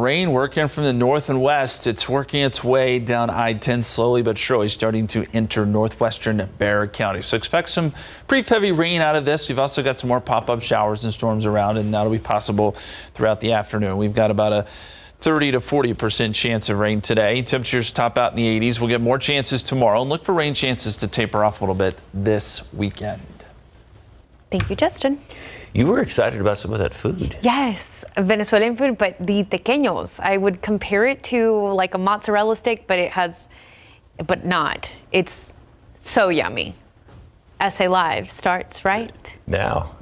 rain working from the north and west. It's working its way down I-10 slowly but surely, starting to enter northwestern Bexar County. So expect some brief heavy rain out of this. We've also got some more pop-up showers and storms around, and that'll be possible throughout the afternoon. We've got about a 30 to 40% chance of rain today. Temperatures top out in the 80s. We'll get more chances tomorrow, and look for rain chances to taper off a little bit this weekend. Thank you, Justin. You were excited about some of that food. Yes, Venezuelan food, but the tequeños. I would compare it to like a mozzarella stick, but not. It's so yummy. SA Live starts right Now.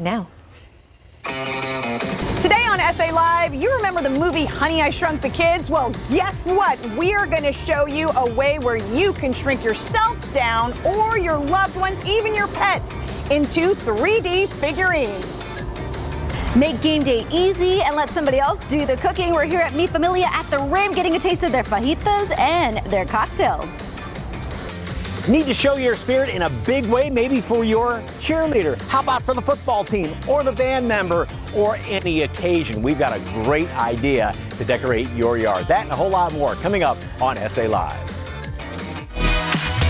Today on SA Live, you remember the movie Honey, I Shrunk the Kids? Well, guess what? We are going to show you a way where you can shrink yourself down or your loved ones, even your pets, into 3D figurines. Make game day easy and let somebody else do the cooking. We're here at Mi Familia at the Rim, getting a taste of their fajitas and their cocktails. Need to show your spirit in a big way, maybe for your cheerleader. How about for the football team or the band member or any occasion? We've got a great idea to decorate your yard. That and a whole lot more coming up on SA Live.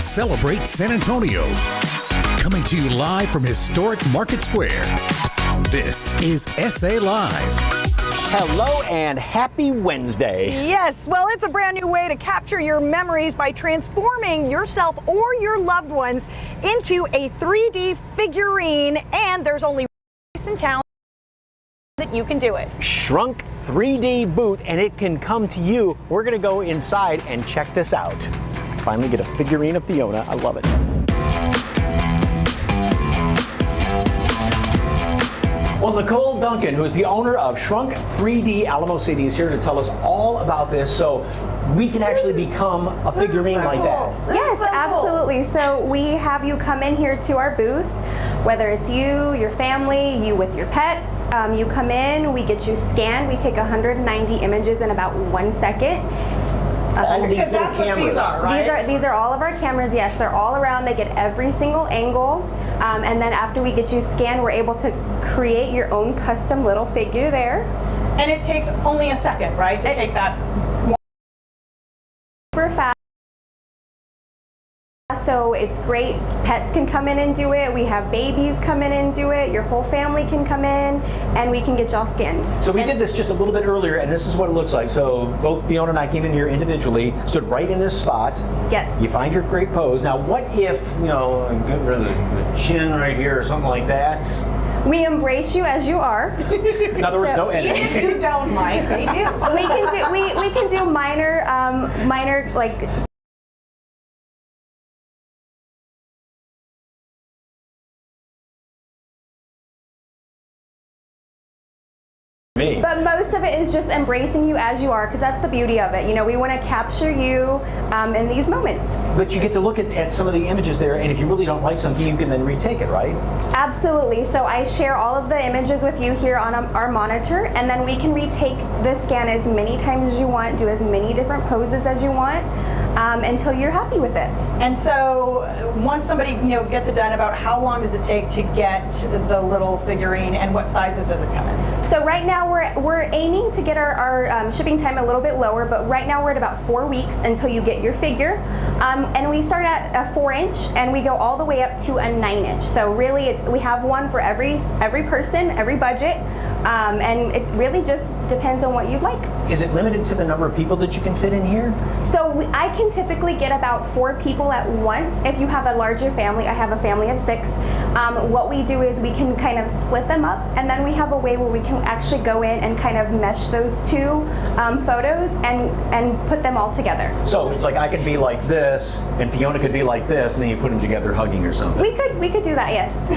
Celebrate San Antonio. Coming to you live from historic Market Square. This is SA Live. Hello and happy Wednesday. Yes, well, it's a brand new way to capture your memories by transforming yourself or your loved ones into a 3D figurine, and there's only one place in town that you can do it. Shrunk 3D booth, and it can come to you. We're going to go inside and check this out. Finally get a figurine of Fiona. I love it. Well, Nicole Duncan, who is the owner of Shrunk 3D Alamo City, is here to tell us all about this, so we can actually become a figurine like that. Yes, absolutely. So we have you come in here to our booth, whether it's you, your family, you with your pets. You come in, we get you scanned. We take 190 images in about 1 second. All of these little cameras. These are, right? These are all of our cameras. Yes, they're all around. They get every single angle. And then after we get you scanned, we're able to create your own custom little figure there. And it takes only a second, right, to take that? Super fast. So it's great. Pets can come in and do it. We have babies come in and do it. Your whole family can come in, and we can get y'all skinned. So we did this just a little bit earlier, and this is what it looks like. So both Fiona and I came in here individually, stood right in this spot. Yes. You find your great pose. Now, what if, you know, get rid of the chin right here or something like that? We embrace you as you are. In other words, no editing. You don't mind, they do. We can do minor like. But most of it is just embracing you as you are, because that's the beauty of it. You know, we want to capture you in these moments. But you get to look at some of the images there, and if you really don't like something, you can then retake it, right? Absolutely. So I share all of the images with you here on our monitor, and then we can retake the scan as many times as you want, do as many different poses as you want, until you're happy with it. And so once somebody gets it done, about how long does it take to get the little figurine, and what sizes does it come in? So right now we're aiming to get our shipping time a little bit lower, but right now we're at about 4 weeks until you get your figure. And we start at a 4-inch and we go all the way up to a 9-inch. So really we have one for every person, every budget. And it really just depends on what you'd like. Is it limited to the number of people that you can fit in here? So I can typically get about 4 people at once. If you have a larger family, I have a family of 6. What we do is we can kind of split them up, and then we have a way where we can actually go in and kind of mesh those two photos and put them all together. So it's like I could be like this, and Fiona could be like this, and then you put them together hugging or something. We could do that, yes.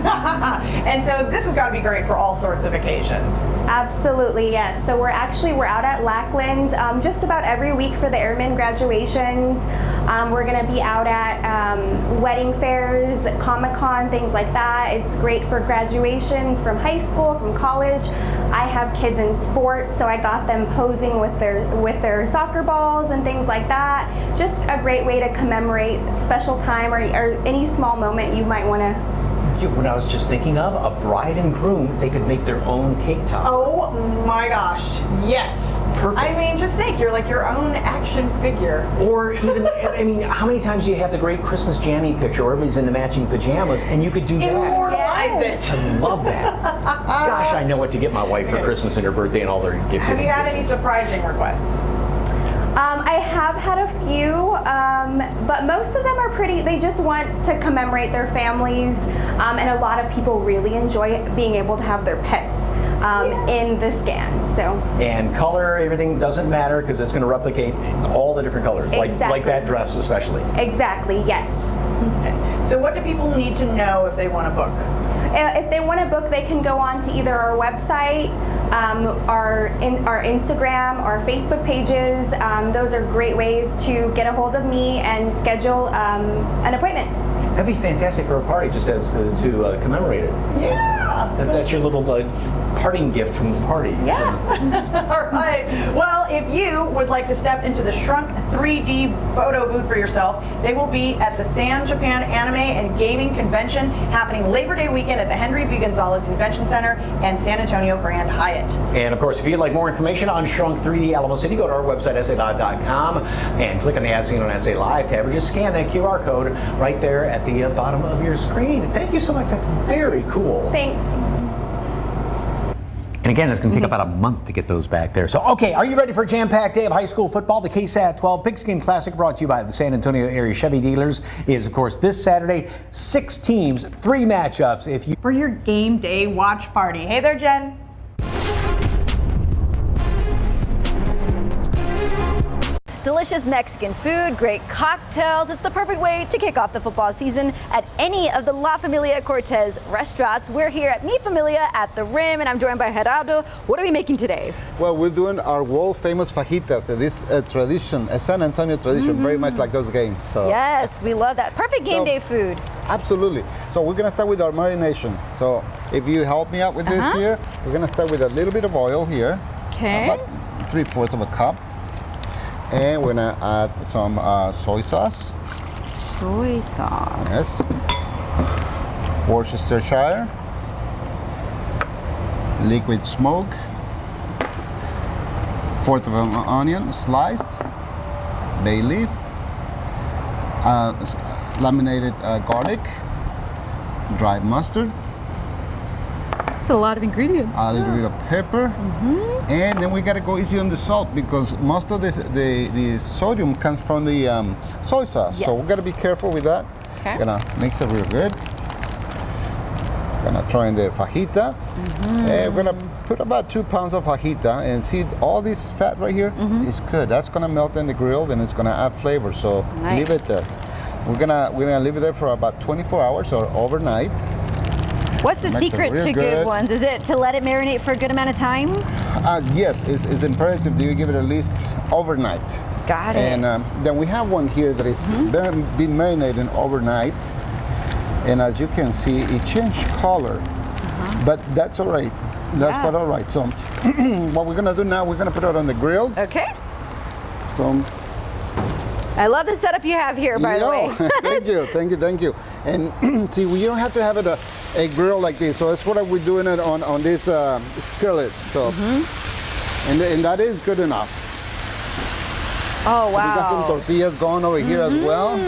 And so this has got to be great for all sorts of occasions. Absolutely, yes. So we're out at Lackland just about every week for the airmen graduations. We're going to be out at wedding fairs, Comic-Con, things like that. It's great for graduations from high school, from college. I have kids in sports, so I got them posing with their soccer balls and things like that. Just a great way to commemorate special time or any small moment you might want to you know what I was just thinking of? A bride and groom, they could make their own cake topper. Oh my gosh, yes. Perfect. I mean, just think, you're like your own action figure. Or even, I mean, how many times do you have the great Christmas jammy picture where everybody's in the matching pajamas, and you could do that? Immortalize it. I love that. Gosh, I know what to get my wife for Christmas and her birthday and all their gift. Have you had any surprising requests? I have had a few, but most of them are pretty, they just want to commemorate their families, and a lot of people really enjoy being able to have their pets in the scan. So. And color, everything doesn't matter because it's going to replicate all the different colors, like that dress especially. Exactly, yes. Okay. So what do people need to know if they want to book? If they want to book, they can go on to either our website, our Instagram, our Facebook pages. Those are great ways to get a hold of me and schedule an appointment. That'd be fantastic for a party, just as to commemorate it. Yeah. That's your little parting gift from the party. Yeah. All right. Well, if you would like to step into the Shrunk 3D photo booth for yourself, they will be at the San Japan Anime and Gaming Convention happening Labor Day weekend at the Henry B. Gonzalez Convention Center and San Antonio Grand Hyatt. And of course, if you'd like more information on Shrunk 3D Alamo City, go to our website, SALive.com, and click on the As Seen on SA Live tab, or just scan that QR code right there at the bottom of your screen. Thank you so much. That's very cool. Thanks. And again, it's going to take about a month to get those back there. So, okay, are you ready for a jam-packed day of high school football? The KSAT 12 Pigskin Classic, brought to you by the San Antonio Area Chevy Dealers, is, of course, this Saturday. 6 teams, 3 matchups. If you For your game day watch party. Hey there, Jen. Delicious Mexican food, great cocktails. It's the perfect way to kick off the football season at any of the La Familia Cortez restaurants. We're here at Mi Familia at the Rim, and I'm joined by Gerardo. What are we making today? Well, we're doing our world famous fajitas. This tradition, a San Antonio tradition, very much like those games. So Yes, we love that. Perfect game day food. Absolutely. So we're gonna start with our marination. So if you help me out with this here, we're gonna start with a little bit of oil here. Okay. About 3/4 of a cup. And we're gonna add some soy sauce. Soy sauce. Yes. Worcestershire. Liquid smoke. 1/4 of an onion sliced. Bay leaf. Laminated garlic. Dried mustard. That's a lot of ingredients. A little bit of pepper. And then we gotta go easy on the salt because most of the sodium comes from the soy sauce. So we gotta be careful with that. Okay. Gonna mix it real good. Gonna throw in the fajita. And we're gonna put about 2 pounds of fajita, and see all this fat right here is good. That's gonna melt in the grill, and it's gonna add flavor. So leave it there. We're gonna leave it there for about 24 hours or overnight. What's the secret to good ones? Is it to let it marinate for a good amount of time? Yes, it's imperative that you give it at least overnight. Got it. And then we have one here that is been marinating overnight. And as you can see, it changed color. But that's all right. That's quite all right. So what we're gonna do now, we're gonna put it on the grill. Okay. So I love the setup you have here, by the way. Thank you. And see, we don't have to have it a grill like this. So that's what we're doing it on this skillet. So, and that is good enough. Oh, wow. We got some tortillas going over here as well.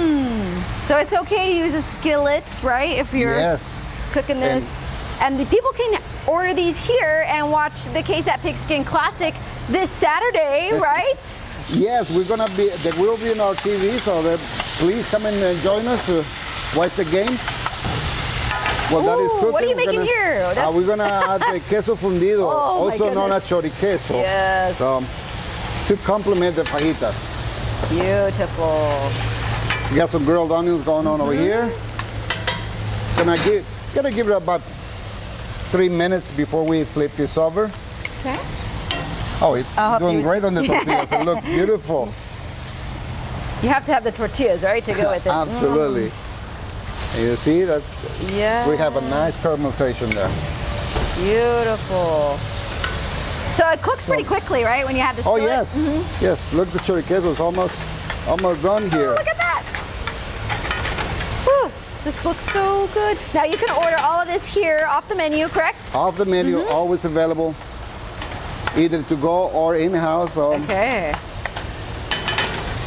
So it's okay to use a skillet, right? If you're cooking this. And the people can order these here and watch the KSAT Pigskin Classic this Saturday, right? Yes, they will be on our TV, so please come and join us to watch the game. Well, that is cooking. What are you making here? We're gonna add the queso fundido, also known as choriqueso. Yes. To complement the fajitas. Beautiful. We got some grilled onions going on over here. Gonna give it about 3 minutes before we flip this over. Okay. Oh, it's doing great on the tortillas. It looks beautiful. You have to have the tortillas, right, to go with it. Absolutely. You see that? Yeah. We have a nice caramelization there. Beautiful. So it cooks pretty quickly, right, when you have the skillet? Oh yes, yes. Look, the choriqueso is almost done here. Oh, look at that! Whew. this looks so good. Now you can order all of this here off the menu, correct? Off the menu, always available, either to go or in-house. Okay.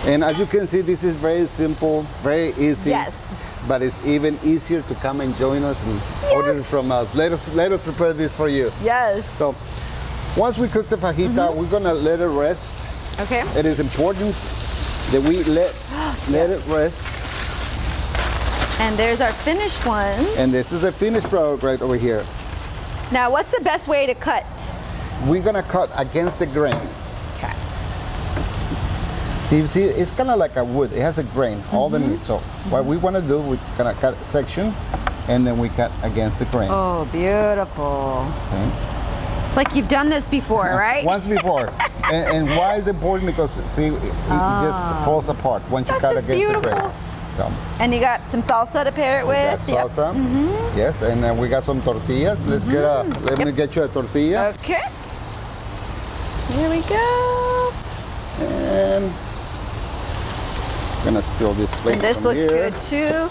And as you can see, this is very simple, very easy. Yes. But it's even easier to come and join us and order from us. Let us prepare this for you. Yes. So once we cook the fajita, we're gonna let it rest. Okay. It is important that we let it rest. And there's our finished ones. And this is a finished product right over here. Now, what's the best way to cut? We're gonna cut against the grain. Okay. So you see, it's kind of like a wood. It has a grain, all the meat. So what we want to do, we're gonna cut a section, and then we cut against the grain. Oh, beautiful. Okay. It's like you've done this before, right? Once before. and why is it important? Because see, it just falls apart once you cut just against the beautiful. grain. So, And you got some salsa to pair it we with. got salsa. Yes, and then we got some tortillas. Let's get let me get you a tortilla. Okay. Here we go. And gonna spill this plate. And this from looks here. good too.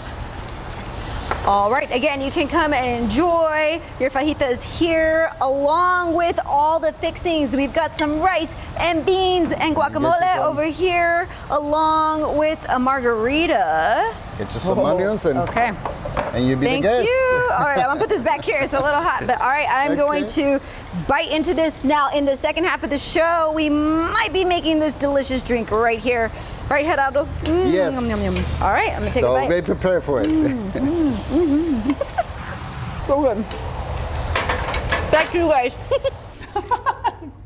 All right, again, you can come and enjoy your fajitas here along with all the fixings. We've got some rice and beans and guacamole over here along with a margarita. Get you some onions and Okay. you be Thank the guest. you. All right, I'm gonna put this back here. It's a little hot, but all right, I'm going to bite into this. Now, in the second half of the show, we might be making this delicious drink right here. Right, Gerardo? Yes. Yum, yum, yum. All right, I'm gonna take a So bite. be prepared for it. So good. Back to you guys.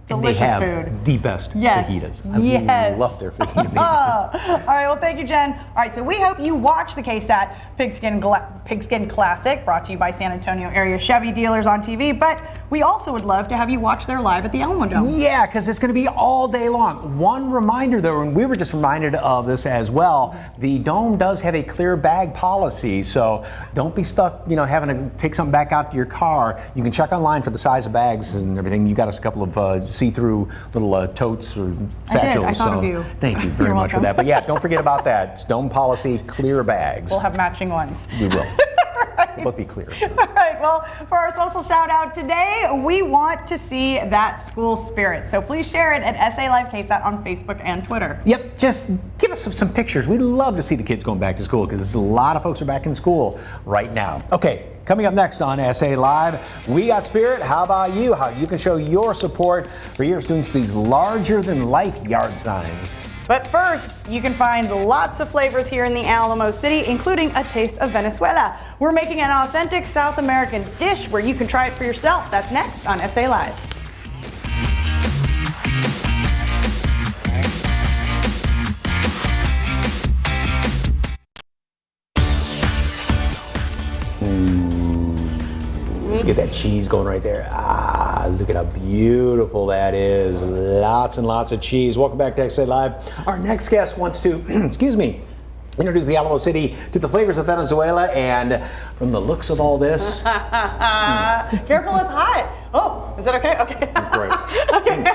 And they Delicious have food. the best Yes. fajitas. I Yes. love their fajita meat. All right, well, thank you, Jen. All right, so we hope you watch the KSAT Pigskin Classic, brought to you by San Antonio area Chevy dealers on TV, but we also would love to have you watch there live at the Alamo Dome. Yeah, because it's going to be all day long. One reminder, though, and we were just reminded of this as well, the Dome does have a clear bag policy, so don't be stuck, having to take something back out to your car. You can check online for the size of bags and everything. You got us a couple of see-through little totes or satchels. I thought of you. Thank you very You're much for welcome. that. But yeah, don't forget about that. It's Dome policy, clear bags. We'll have matching ones. We will. They'll both be clear. All right, well, for our social shout out today, we want to see that school spirit. So please share it at SA Live KSAT on Facebook and Twitter. Yep, just give us some pictures. We'd love to see the kids going back to school because a lot of folks are back in school right now. Okay, coming up next on SA Live, we got spirit. How about you? How you can show your support for your students with these larger-than-life yard signs. But first, you can find lots of flavors here in the Alamo City, including a taste of Venezuela. We're making an authentic South American dish where you can try it for yourself. That's next on SA Live. Let's get that cheese going right there. Ah, look at how beautiful that is. Lots and lots of cheese. Welcome back to SA Live. Our next guest wants to, excuse me, introduce the Alamo City to the flavors of Venezuela, and from the looks of all this. Careful, it's hot. Oh, is that okay? Okay. Great. Okay.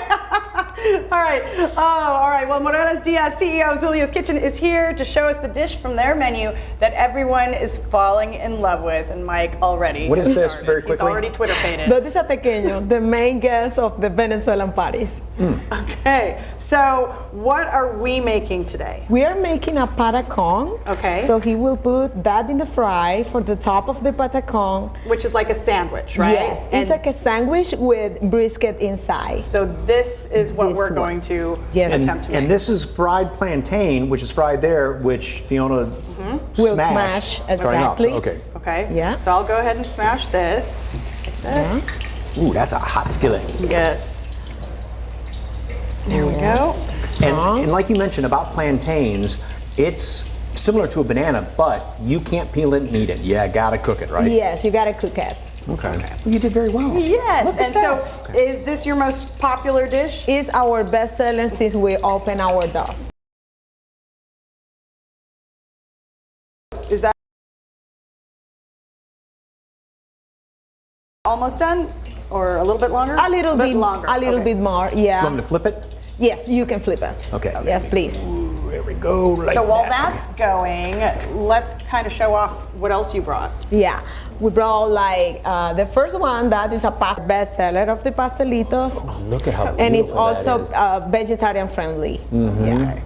All right. Oh, all right. Well, Morales Diaz, CEO of Zulia's Kitchen, is here to show us the dish from their menu that everyone is falling in love with. And Mike already. What is this, started. very quickly? He's already Twitter pated. That is a tequeño, the main guest of the Venezuelan parties. Okay. So, what are we making today? We are making a patacon. Okay. So he will put that in the fry for the top of the patacon. Which is like a sandwich, right? Yes, it's like a sandwich with brisket inside. So this is what This we're one. going to Yes. attempt to make. And this is fried plantain, which is fried there, which Fiona Will smashed smash, starting off. So, exactly. okay. Okay. Yeah. So I'll go ahead and smash this. Ooh, that's a hot skillet. Yes. There we go. And like you mentioned about plantains, it's similar to a banana, but you can't peel it and eat it. You gotta cook it, right? Yes, you gotta cook it. Okay. Well, you did very well. Yes. Look at And that. so, is this your most popular dish? It's our best seller since we open our doors. Is that almost done, or a little bit longer? A little bit longer. A little Okay. bit more, yeah. You want me to flip it? Yes, you can flip it. Okay. Yes, please. Ooh, there we go. Like So while that. that's going, let's kind of show off what else you brought. Yeah, we brought like the first one that is a bestseller of the pastelitos. Oh, look at how And it's beautiful that also is. vegetarian friendly. Mm-hmm.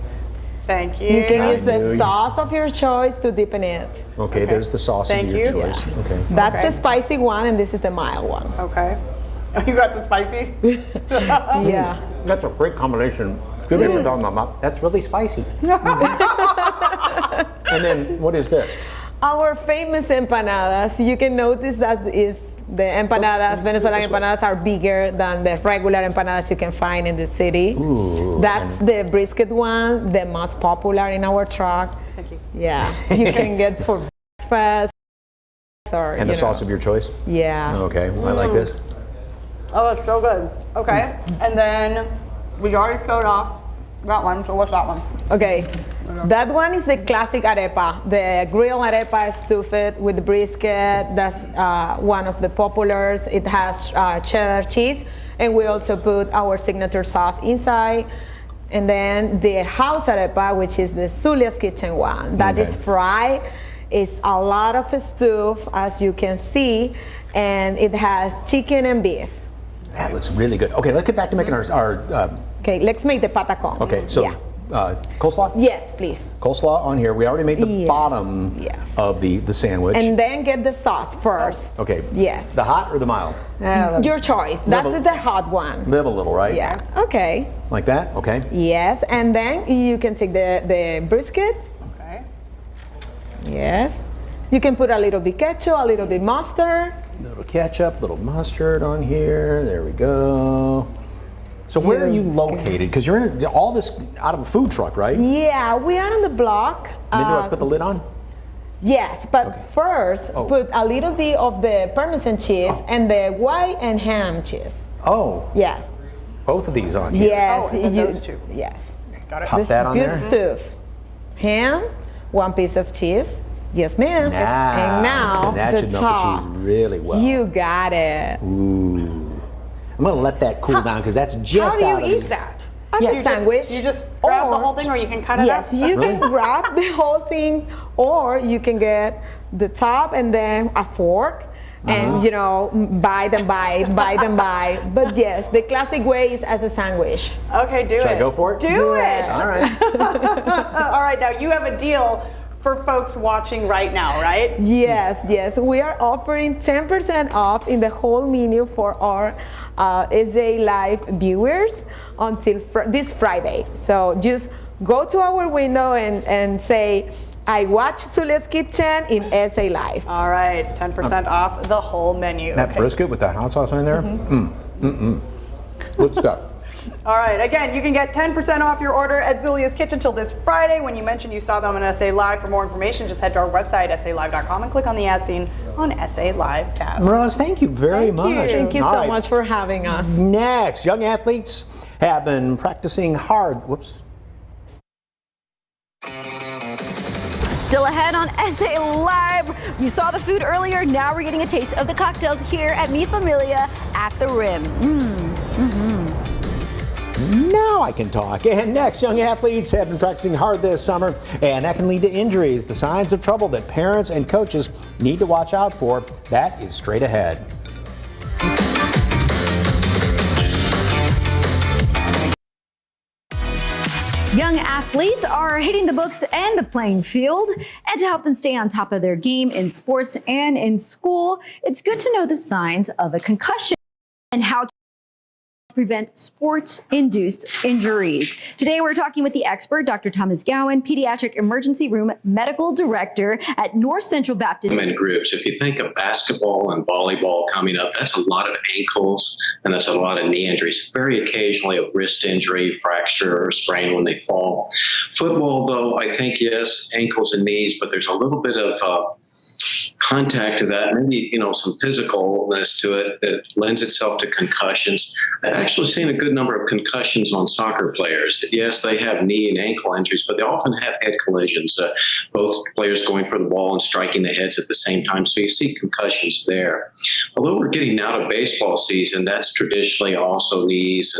Thank you. You can I use the knew you- sauce of your choice to deepen it. Okay, there's the sauce Thank of your you. choice. Okay. That's Okay. the spicy one, and this is the mild one. Okay. Oh, you got the spicy? Yeah. That's a great combination. Excuse me for talking about that. That's really spicy. And then what is this? Our famous empanadas. You can notice that is the empanadas, Venezuelan empanadas are bigger than the regular empanadas you can find in the city. Ooh, That's the brisket one, the most popular in our truck. Thank you. Yeah, you can get for breakfast or And the sauce of your choice? Yeah. Okay, I like this. Oh, it's so good. Okay. And then we already showed off that one. So what's that one? Okay, that one is the classic arepa, the grilled arepa stuffed with brisket. That's one of the populars. It has cheddar cheese, and we also put our signature sauce inside. And then the house arepa, which is the Zulia's Kitchen one, that is fried. It's a lot of stuff, as you can see, and it has chicken and beef. That looks really good. Okay, let's get back to making our Okay, let's make the patacon. okay, so Yeah. Coleslaw? Yes, please. Coleslaw on here. We already made the Yes, bottom yes. of the sandwich. And then get the sauce first. Okay. Yes. The hot or the mild? Your choice. That's Live a- the hot one. Live a little, right? Yeah. Okay. Like that? Okay. Yes. And then you can take the brisket. Okay. Yes. You can put a little bit ketchup, a little bit mustard. Little ketchup, little mustard on here. There we go. So where are you located? Because you're in all this out of a food truck, right? And Yeah, we are on the block. then do I put the lid on? Yes, but first Oh. put a little bit of the Parmesan cheese and the white and ham cheese. Oh, Yes. both of these on here. Yes. Oh, and then those two. Yes. Got it. Pop This that on good there. stuff. Ham, one piece of cheese. Yes, ma'am. And now that the should melt top. the cheese really well. You got it. Ooh. I'm gonna let that cool down because that's How just do you out of eat the- that? As You a just- sandwich. You just grab the or- whole thing, or you can cut it Yes, up? you can grab the whole thing, or you can get the top and then a fork. And bite and bite, bite and bite. But yes, the classic way is as a sandwich. Okay, do it. Should I go for it? Do it. All right. All right, now you have a deal for folks watching right now, right? Yes. We are offering 10% off in the whole menu for our SA Live viewers until this Friday. So just go to our window and say, I watch Zulia's Kitchen in SA Live. All right, 10% off the whole menu. That Okay. brisket with that hot sauce in there. Good stuff. All right, again, you can get 10% off your order at Zulia's Kitchen till this Friday. When you mention you saw them on SA Live, for more information, just head to our website, salive.com, and click on the ad scene on SA Live tab. Morales, thank you very Thank much. you. Thank you All so right. much for having us. Next, young athletes have been practicing hard. Whoops. Still ahead on SA Live. You saw the food earlier. Now we're getting a taste of the cocktails here at Mi Familia at the Rim. Now I can talk. And next, young athletes have been practicing hard this summer, and that can lead to injuries. The signs of trouble that parents and coaches need to watch out for. That is straight ahead. Young athletes are hitting the books and the playing field. And to help them stay on top of their game in sports and in school, it's good to know the signs of a concussion and how to prevent sports-induced injuries. Today, we're talking with the expert, Dr. Thomas Gowan, Pediatric Emergency Room Medical Director at North Central Baptist. In groups, if you think of basketball and volleyball coming up, that's a lot of ankles and that's a lot of knee injuries. Very occasionally a wrist injury, fracture, or sprain when they fall. Football, though, I think, yes, ankles and knees, but there's a little bit of contact to that, maybe, some physicalness to it that lends itself to concussions. I've actually seen a good number of concussions on soccer players. Yes, they have knee and ankle injuries, but they often have head collisions, both players going for the ball and striking the heads at the same time. So you see concussions there. Although we're getting out of baseball season, that's traditionally also knees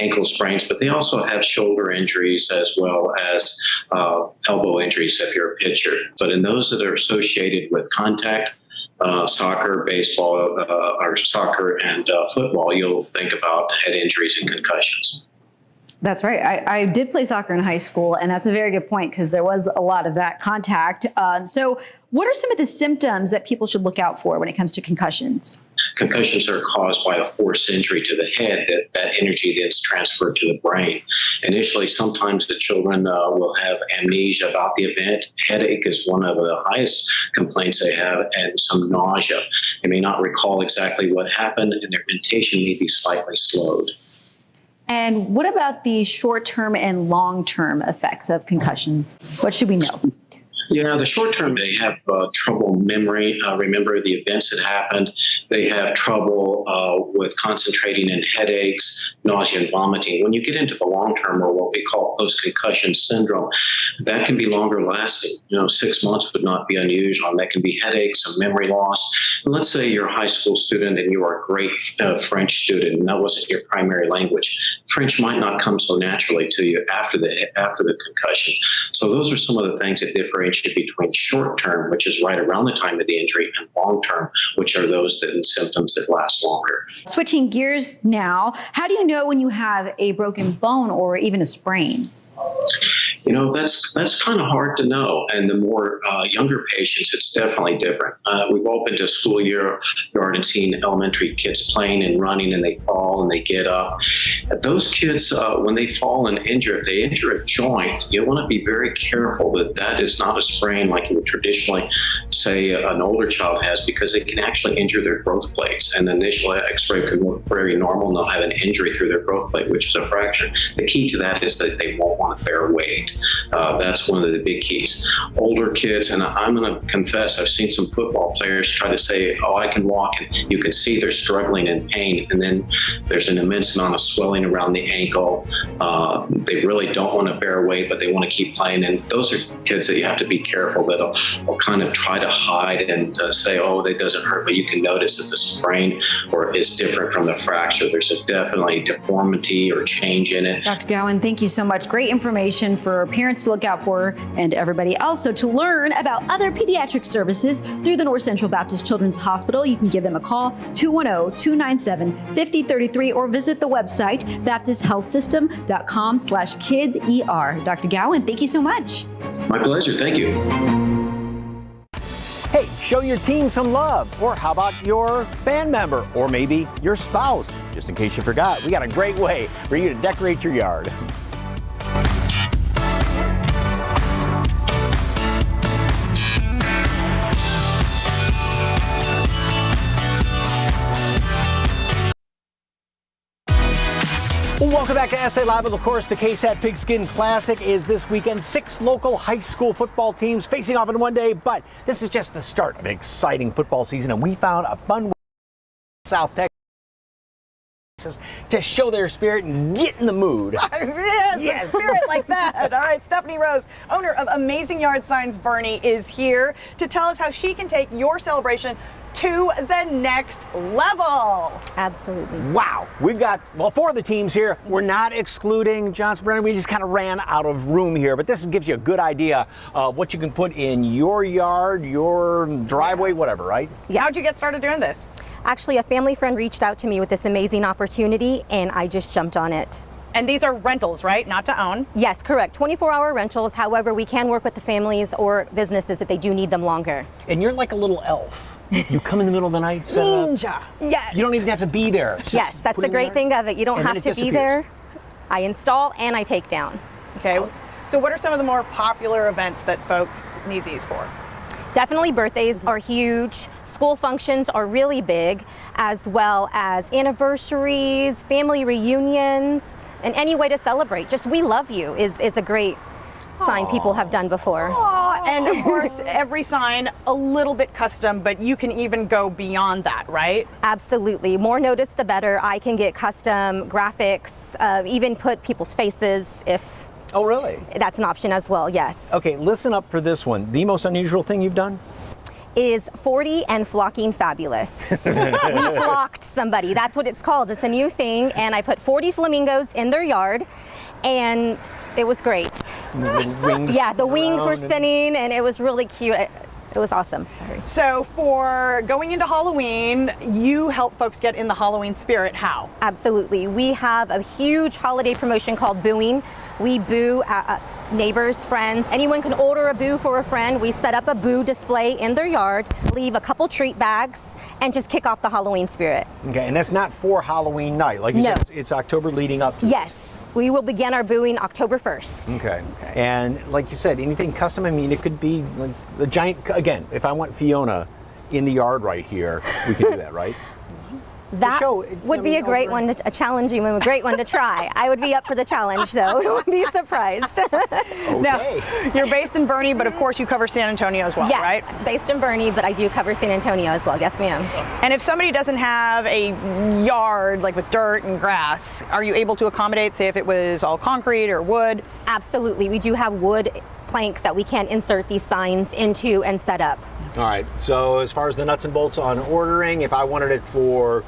ankle sprains, but they also have shoulder injuries as well as elbow injuries if you're a pitcher. But in those that are associated with contact, soccer, baseball, or soccer and football, you'll think about head injuries and concussions. That's right. I did play soccer in high school, and that's a very good point because there was a lot of that contact. So what are some of the symptoms that people should look out for when it comes to concussions? Concussions are caused by a force injury to the head. That energy then is transferred to the brain. Initially, sometimes the children will have amnesia about the event. Headache is one of the highest complaints they have, and some nausea. They may not recall exactly what happened, and their mentation may be slightly slowed. And what about the short-term and long-term effects of concussions? What should we know? Yeah, the short term, they have trouble remember the events that happened. They have trouble with concentrating and headaches, nausea, and vomiting. When you get into the long term, or what we call post-concussion syndrome, that can be longer lasting. 6 months would not be unusual, and that can be headaches, some memory loss. And let's say you're a high school student and you are a great French student, and that wasn't your primary language. French might not come so naturally to you after the concussion. So those are some of the things that differentiate between short term, which is right around the time of the injury, and long term, which are those symptoms that last longer. Switching gears now, how do you know when you have a broken bone or even a sprain? That's kind of hard to know. And the more younger patients, it's definitely different. We've opened a school yard and seen elementary kids playing and running, and they fall and they get up. Those kids, when they fall and injure, if they injure a joint, you want to be very careful that is not a sprain like you would traditionally say an older child has, because it can actually injure their growth plates. And the initial x-ray could look very normal, and they'll have an injury through their growth plate, which is a fracture. The key to that is that they won't want to bear weight. That's one of the big keys. Older kids, and I'm going to confess, I've seen some football players try to say, oh, I can walk, and you can see they're struggling in pain, and then there's an immense amount of swelling around the ankle. They really don't want to bear weight, but they want to keep playing, and those are kids that you have to be careful that'll kind of try to hide and say, oh, that doesn't hurt, but you can notice that the sprain is different from the fracture. There's definitely deformity or change in it. Dr. Gowan, thank you so much. Great information for parents to look out for and everybody else. So to learn about other pediatric services through the North Central Baptist Children's Hospital, you can give them a call, 210-297-5033, or visit the website, baptisthealthsystem.com/kidser. Dr. Gowan, thank you so much. My pleasure. Thank you. Hey, show your team some love. Or how about your band member, or maybe your spouse? Just in case you forgot, we got a great way for you to decorate your yard. Welcome back to SA Live. Of course, the KSAT Pigskin Classic is this weekend. 6 local high school football teams facing off in one day, but this is just the start of an exciting football season, and we found a fun way in South Texas to show their spirit and get in the mood. Yes, spirit like that. All right, Stephanie Rose, owner of Amazing Yard Signs Bernie, is here to tell us how she can take your celebration to the next level. Absolutely. Wow. We've got, 4 of the teams here. We're not excluding Johnson Brennan. We just kind of ran out of room here, but this gives you a good idea of what you can put in your yard, your driveway, whatever, right? Yes. How'd you get started doing this? Actually, a family friend reached out to me with this amazing opportunity, and I just jumped on it. And these are rentals, right? Not to own? Yes, correct. 24-hour rentals. However, we can work with the families or businesses if they do need them longer. And you're like a little elf. You come in the middle of the night, set Ninja. up. Yes. You don't even have to be there. Yes, that's the great thing of it. You don't have to be there. I install and I take down. Okay. So what are some of the more popular events that folks need these for? Definitely birthdays are huge. School functions are really big, as well as anniversaries, family reunions, and any way to celebrate. Just we love you is a great sign people have done before. Aww. And of course, every sign a little bit custom, but you can even go beyond that, right? Absolutely. More notice, the better. I can get custom graphics, even put people's faces if... Oh, really? That's an option as well, yes. Okay, listen up for this one. The most unusual thing you've done? is 40 and flocking fabulous. We flocked somebody. That's what it's called. It's a new thing. And I put 40 flamingos in their yard, and it was great. The wings. Yeah, the wings were spinning, and it was really cute. It was awesome. Sorry. So for going into Halloween, you help folks get in the Halloween spirit. How? Absolutely. We have a huge holiday promotion called Booing. We boo neighbors, friends. Anyone can order a boo for a friend. We set up a boo display in their yard, leave a couple treat bags, and just kick off the Halloween spirit. Okay, and that's not for Halloween night. Like you said, it's October leading up to Yes. We will begin our booing October 1st. Okay. And like you said, anything custom, I mean, it could be like the giant, again, if I want Fiona in the yard right here, we can do that, right? That would be a great one, a challenging one, a great one to try. I would be up for the challenge, though. I wouldn't be surprised. Now, you're based in Boerne, but of course you cover San Antonio as well, yes, right? Based in Boerne, but I do cover San Antonio as well. Yes, ma'am. And if somebody doesn't have a yard like with dirt and grass, are you able to accommodate, say if it was all concrete or wood? Absolutely. We do have wood planks that we can insert these signs into and set up. All right, so as far as the nuts and bolts on ordering, if I wanted it for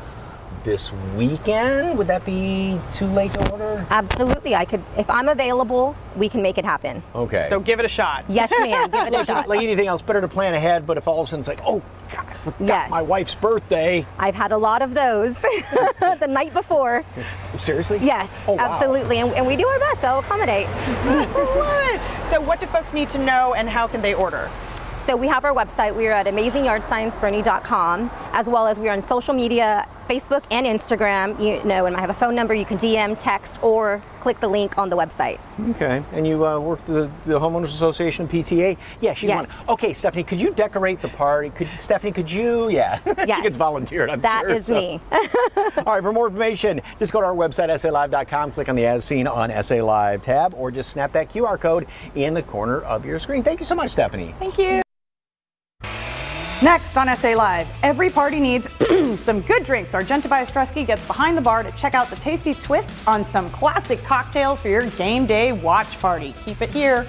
this weekend, would that be too late to order? Absolutely. I could, if I'm available, we can make it happen. Okay. So give it a shot. Yes, ma'am. Give it a shot. Like anything else, better to plan ahead, but if all of a sudden it's like, oh, God, I forgot my wife's birthday. I've had a lot of those the night before. Seriously? Yes, oh, wow. absolutely. And we do our best, so accommodate. Love it. So what do folks need to know and how can they order? So we have our website. We are at AmazingYardscienceBoerne.com, as well as we are on social media, Facebook and Instagram. You know, and I have a phone number. You can DM, text, or click the link on the website. Okay. And you work the Homeowners Association PTA? Yeah, she's one. Okay, Stephanie, could you decorate the party? Stephanie, could you? Yeah. Yes. She gets volunteered, I'm that sure. That is me. All right, for more information, just go to our website, SALive.com, click on the As Seen on SA Live tab, or just snap that QR code in the corner of your screen. Thank you so much, Stephanie. Thank you. Next on SA Live, every party needs some good drinks. Argenta Biostrusky gets behind the bar to check out the tasty twist on some classic cocktails for your game day watch party. Keep it here.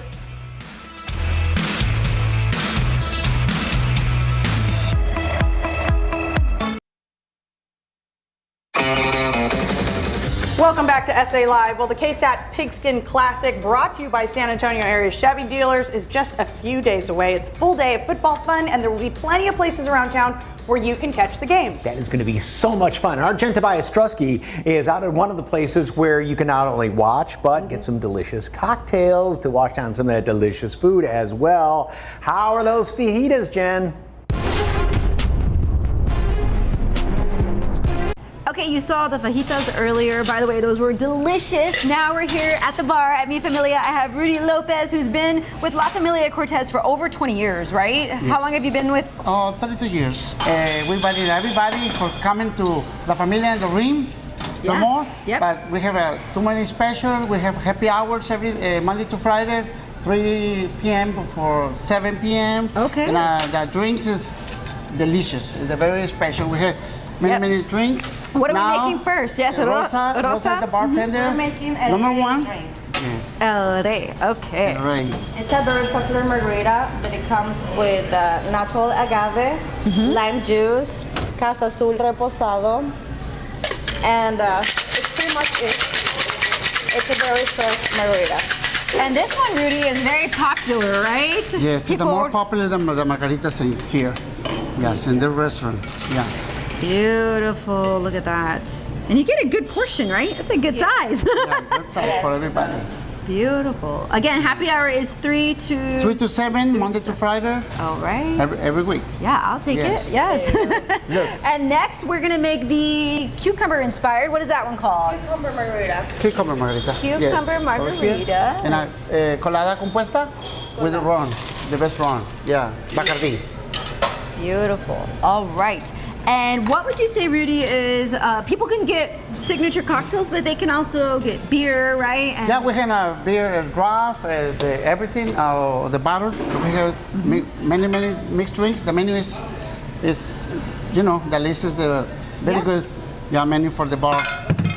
Welcome back to SA Live. Well, the KSAT Pigskin Classic, brought to you by San Antonio area Chevy dealers, is just a few days away. It's a full day of football fun, and there will be plenty of places around town where you can catch the games. That is going to be so much fun. Argenta Biostrusky is out at one of the places where you can not only watch, but get some delicious cocktails to wash down some of that delicious food as well. How are those fajitas, Jen? Okay, you saw the fajitas earlier. By the way, those were delicious. Now we're here at the bar at Mi Familia. I have Rudy Lopez, who's been with La Familia Cortez for over 20 years, right? Yes. How long have you been with? 32 years. We invited everybody for coming to La Familia and the Rim. No more. Yep. But we have too many special. We have happy hours every Monday to Friday, 3 p.m. for 7 p.m. Okay. And the drinks is delicious. They're very special. We have many drinks. What are now, we making first? Yes, Rosa, Rosa? the bartender. We're making a number one. drink. Yes. El Rey, okay. El Rey. It's a very popular margarita that it comes with natural agave, lime juice, Casa Azul reposado, and it's pretty much it. It's a very fresh margarita. And this one, Rudy, is very popular, right? Yes, it's more popular than the margaritas in here. Yes, in the restaurant. Yeah. Beautiful, look at that. And you get a good portion, right? It's a good size. Yeah, good size for everybody. Beautiful. Again, happy hour is 3 to 7, Monday to Friday. All right. Every week. Yeah, I'll take it. Yes. Look. And next, we're gonna make the cucumber inspired. What is that one called? Cucumber margarita. Cucumber margarita. Cucumber margarita. And colada compuesta with the ron, the best ron. Yeah, Bacardi. Beautiful. All right. And what would you say, Rudy, is people can get signature cocktails, but they can also get beer, right? And yeah, we have a beer, draft, everything, the bottle. We have many mixed drinks. The menu is the list is very good. Yeah, menu for the bar.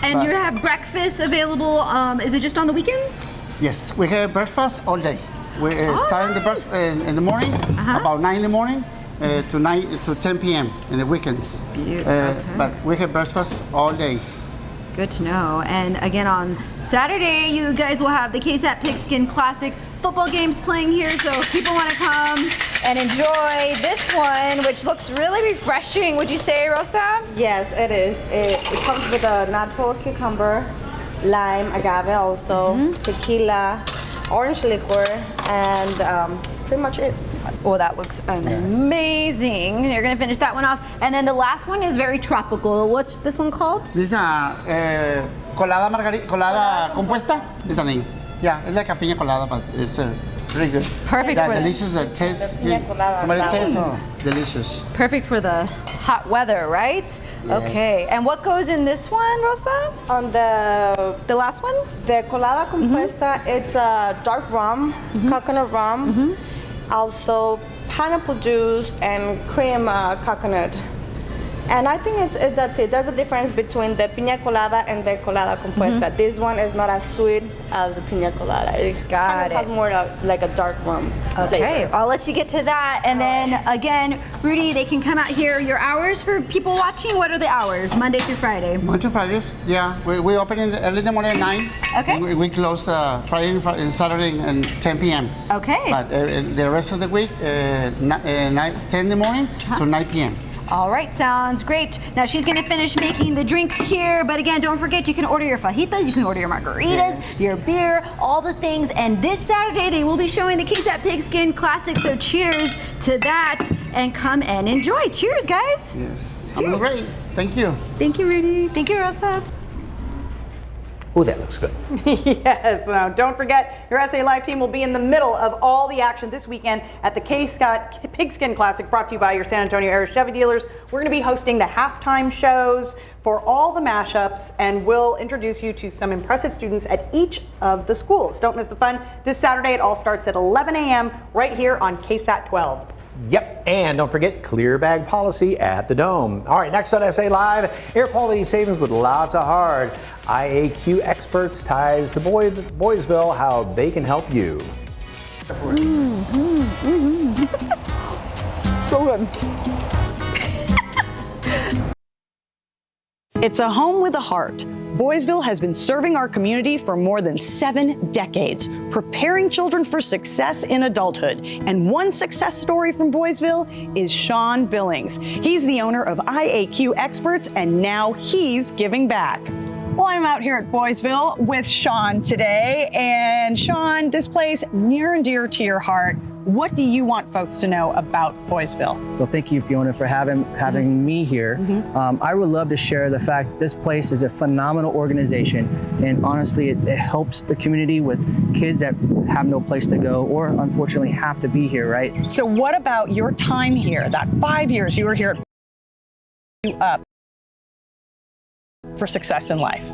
And you have breakfast available. Is it just on the weekends? Yes, we have breakfast all day. We starting the breakfast in the morning, about 9 in the morning. to 10 p.m. in the weekends. But we have breakfast all day. Good to know. And again, on Saturday, you guys will have the KSAT Pigskin Classic football games playing here, so if people want to come and enjoy this one, which looks really refreshing, would you say, Rosa? Yes, it is. It comes with a natural cucumber, lime, agave also, tequila, orange liquor, and pretty much it. Well, that looks amazing. You're gonna finish that one off. And then the last one is very tropical. What's this one called? This is a colada compuesta. Is the name. Yeah, it's like a piña colada, but it's really good. Perfect for delicious taste. Somebody taste? Oh, delicious. Perfect for the hot weather, right? Yes. Okay. And what goes in this one, Rosa? On the last one? The colada compuesta, it's a dark rum, coconut rum, also pineapple juice and cream coconut. And I think that's it. There's a difference between the piña colada and the colada compuesta. This one is not as sweet as the piña colada. It has more like a dark rum. Okay, I'll let you get to that. And then again, Rudy, they can come out here. Your hours for people watching, what are the hours? Monday through Friday? Monday to Friday, yeah. We open early in the morning at 9. Okay. We close Friday and Saturday at 10 p.m. Okay. But the rest of the week, 10 in the morning to 9 p.m. All right, sounds great. Now she's gonna finish making the drinks here, but again, don't forget you can order your fajitas, you can order your margaritas, your beer, all the things. And this Saturday they will be showing the KSAT Pigskin Classic, so cheers to that and come and enjoy. Cheers, guys. Yes. Cheers. Great. Thank you. Thank you, Rudy. Thank you, Rosa. Ooh, that looks good. Yes, now don't forget, your SA Live team will be in the middle of all the action this weekend at the KSAT Pigskin Classic, brought to you by your San Antonio area Chevy dealers. We're going to be hosting the halftime shows for all the mashups, and we'll introduce you to some impressive students at each of the schools. Don't miss the fun. This Saturday, it all starts at 11 a.m. right here on KSAT 12. Yep, and don't forget clear bag policy at the Dome. All right, next on SA Live, air quality savings with lots of heart. IAQ experts ties to Boysville, how they can help you. So good. It's a home with a heart. Boysville has been serving our community for more than 7 decades, preparing children for success in adulthood. And one success story from Boysville is Sean Billings. He's the owner of IAQ Experts, and now he's giving back. Well, I'm out here at Boysville with Sean today. And Sean, this place near and dear to your heart. What do you want folks to know about Boysville? Well, thank you, Fiona, for having me here. I would love to share the fact that this place is a phenomenal organization, and honestly, it helps the community with kids that have no place to go or unfortunately have to be here, right? So what about your time here, that 5 years you were here at for success in life?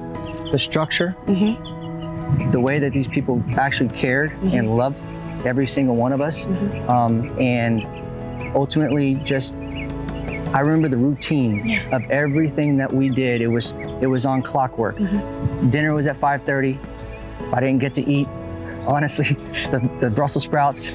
The structure, the way that these people actually cared and loved every single one of us, and ultimately just I remember the routine of everything that we did. It was on clockwork. Dinner was at 5:30. If I didn't get to eat, honestly, the Brussels sprouts,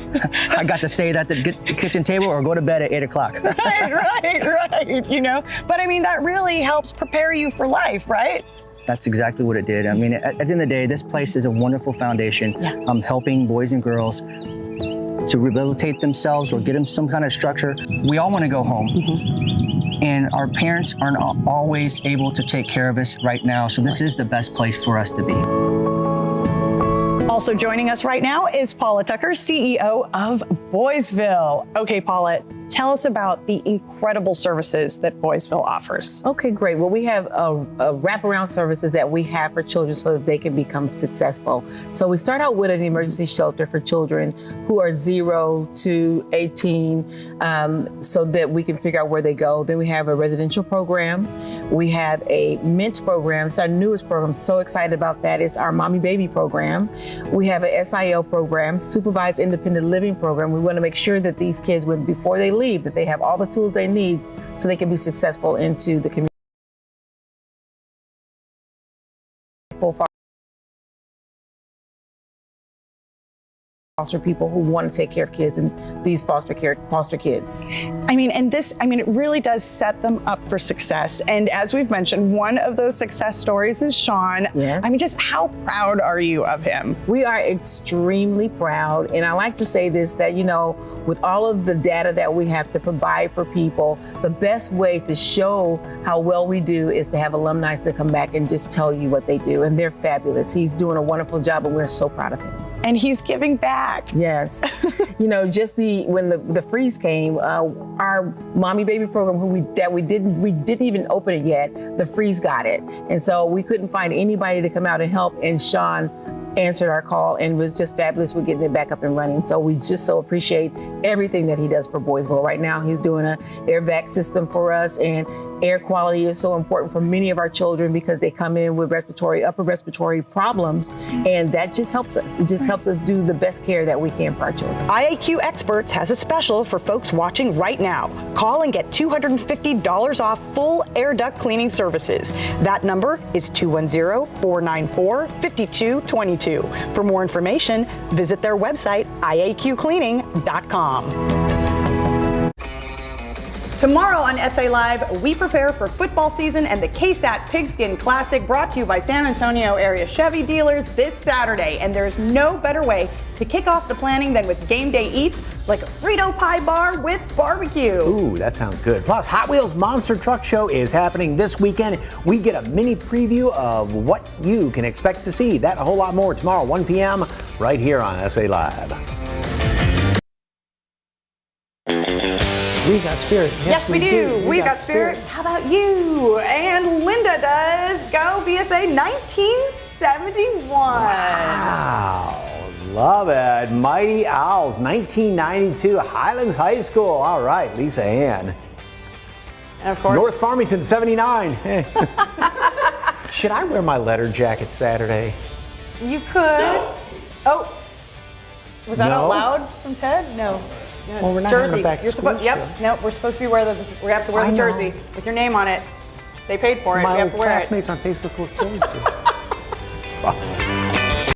I got to stay at the kitchen table or go to bed at 8 o'clock. Right, you know, but I mean, that really helps prepare you for life, right? That's exactly what it did. I mean, at the end of the day, this place is a wonderful foundation, helping boys and girls to rehabilitate themselves or get them some kind of structure. We all want to go home. And our parents aren't always able to take care of us right now. So this is the best place for us to be. Also joining us right now is Paula Tucker, CEO of Boysville. Okay, Paula, tell us about the incredible services that Boysville offers. Okay, great. Well, we have wraparound services that we have for children so that they can become successful. So we start out with an emergency shelter for children who are 0 to 18 so that we can figure out where they go. Then we have a residential program. We have a MINT program. It's our newest program. So excited about that. It's our mommy baby program. We have a SIL program, supervised independent living program. We want to make sure that these kids, before they leave, that they have all the tools they need so they can be successful into the community. foster people who want to take care of kids and these foster kids. It really does set them up for success. And as we've mentioned, one of those success stories is Sean. Yes. Just how proud are you of him? We are extremely proud. And I like to say this, that, with all of the data that we have to provide for people, the best way to show how well we do is to have alumni to come back and just tell you what they do. And they're fabulous. He's doing a wonderful job, and we're so proud of him. And he's giving back. Yes. Just when the freeze came, our mommy baby program, we didn't even open it yet. The freeze got it. And so we couldn't find anybody to come out and help. And Sean answered our call and was just fabulous with getting it back up and running. So we just so appreciate everything that he does for Boysville. Right now, he's doing an air vac system for us, and air quality is so important for many of our children because they come in with upper respiratory problems, and that just helps us. It just helps us do the best care that we can for our children. IAQ Experts has a special for folks watching right now. Call and get $250 off full air duct cleaning services. That number is 210-494-5222. For more information, visit their website, iaqcleaning.com. Tomorrow on SA Live, we prepare for football season and the KSAT Pigskin Classic, brought to you by San Antonio area Chevy dealers this Saturday. And there's no better way to kick off the planning than with game day eats like a Frito pie bar with barbecue. Ooh, that sounds good. Plus, Hot Wheels Monster Truck Show is happening this weekend. We get a mini preview of what you can expect to see. That and a whole lot more tomorrow, 1 p.m. right here on SA Live. We got spirit. Yes, we do. We got spirit. How about you? And Linda does. Go BSA 1971. Wow. Love it. Mighty Owls, 1992, Highlands High School. All right, Lisa Ann. And of course, North Farmington, 79. Should I wear my letter jacket Saturday? you could. Oh, was that out No. loud from Ted? No. Yes. Well, we're not jersey. having a back to You're school supposed. Yep. show. No, we're supposed to be wearing the. We have to wear I the know. jersey with your name on it. They paid for it. My we have old to wear it. classmates on Facebook look forward to it.